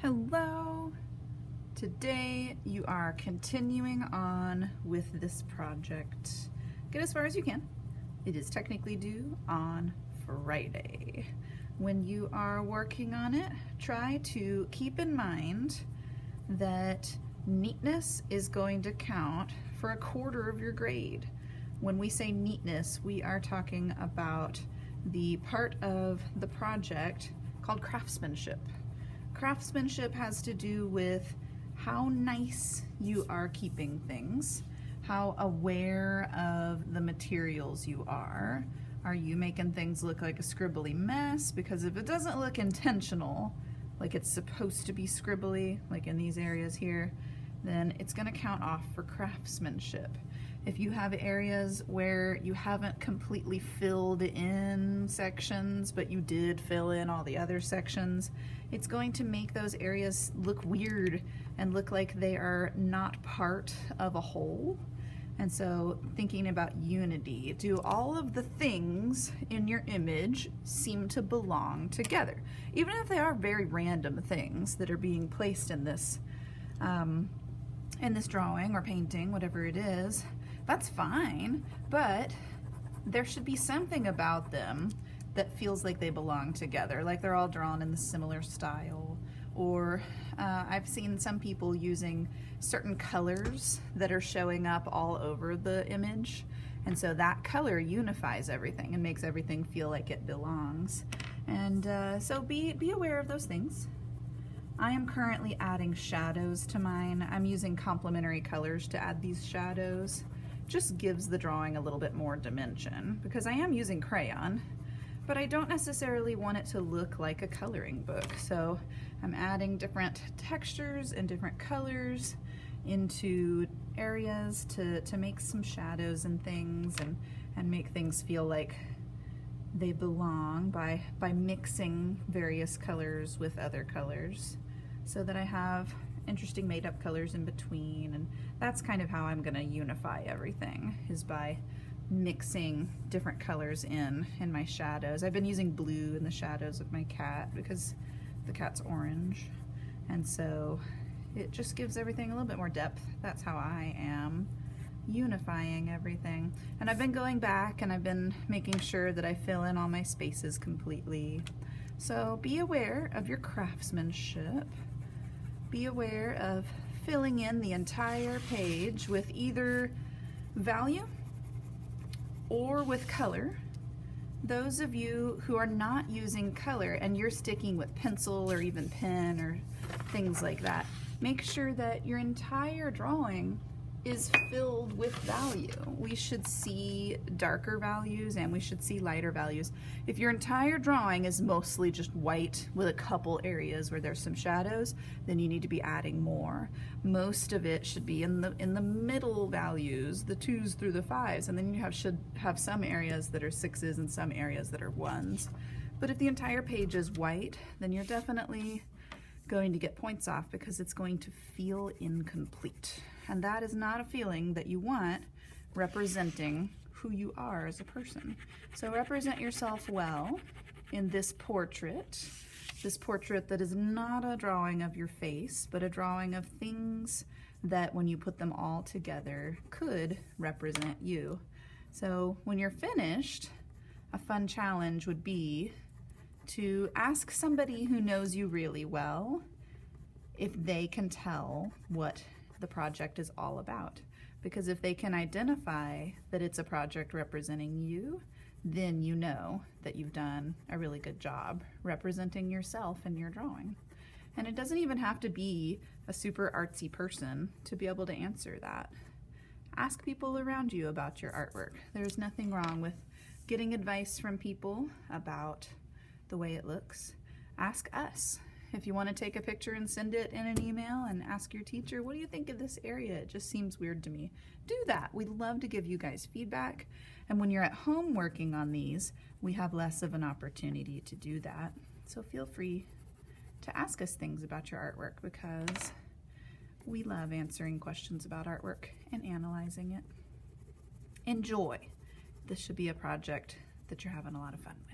Hello! Today you are continuing on with this project. Get as far as you can. It is technically due on Friday. When you are working on it, try to keep in mind that neatness is going to count for 1/4 of your grade. When we say neatness, we are talking about the part of the project called craftsmanship. Craftsmanship has to do with how nice you are keeping things, how aware of the materials you are. Are you making things look like a scribbly mess? Because if it doesn't look intentional, like it's supposed to be scribbly, like in these areas here, then it's going to count off for craftsmanship. If you have areas where you haven't completely filled in sections, but you did fill in all the other sections, it's going to make those areas look weird and look like they are not part of a whole. And so thinking about unity, do all of the things in your image seem to belong together? Even if they are very random things that are being placed in this drawing or painting, whatever it is, that's fine, but there should be something about them that feels like they belong together, like they're all drawn in the similar style. Or I've seen some people using certain colors that are showing up all over the image, and so that color unifies everything and makes everything feel like it belongs. And so be aware of those things. I am currently adding shadows to mine. I'm using complementary colors to add these shadows. Just gives the drawing a little bit more dimension, because I am using crayon, but I don't necessarily want it to look like a coloring book. So I'm adding different textures and different colors into areas to make some shadows and things and make things feel like they belong by mixing various colors with other colors, so that I have interesting made up colors in between. And that's kind of how I'm gonna unify everything, is by mixing different colors in my shadows. I've been using blue in the shadows of my cat because the cat's orange, and so it just gives everything a little bit more depth. That's how I am unifying everything. And I've been going back and I've been making sure that I fill in all my spaces completely. So be aware of your craftsmanship. Be aware of filling in the entire page with either value or with color. Those of you who are not using color and you're sticking with pencil or even pen or things like that, make sure that your entire drawing is filled with value. We should see darker values and we should see lighter values. If your entire drawing is mostly just white with a couple areas where there's some shadows, then you need to be adding more. Most of it should be in the middle values, the 2s through the 5s, and then you should have some areas that are 6s and some areas that are 1s. But if the entire page is white, then you're definitely going to get points off, because it's going to feel incomplete. And that is not a feeling that you want representing who you are as a person. So represent yourself well in this portrait that is not a drawing of your face, but a drawing of things that when you put them all together could represent you. So when you're finished, a fun challenge would be to ask somebody who knows you really well if they can tell what the project is all about. Because if they can identify that it's a project representing you, then you know that you've done a really good job representing yourself in your drawing. And it doesn't even have to be a super artsy person to be able to answer that. Ask people around you about your artwork. There's nothing wrong with getting advice from people about the way it looks. Ask us. If you want to take a picture and send it in an email and ask your teacher, what do you think of this area? It just seems weird to me. Do that. We'd love to give you guys feedback. And when you're at home working on these, we have less of an opportunity to do that. So feel free to ask us things about your artwork, because we love answering questions about artwork and analyzing it. Enjoy. This should be a project that you're having a lot of fun with.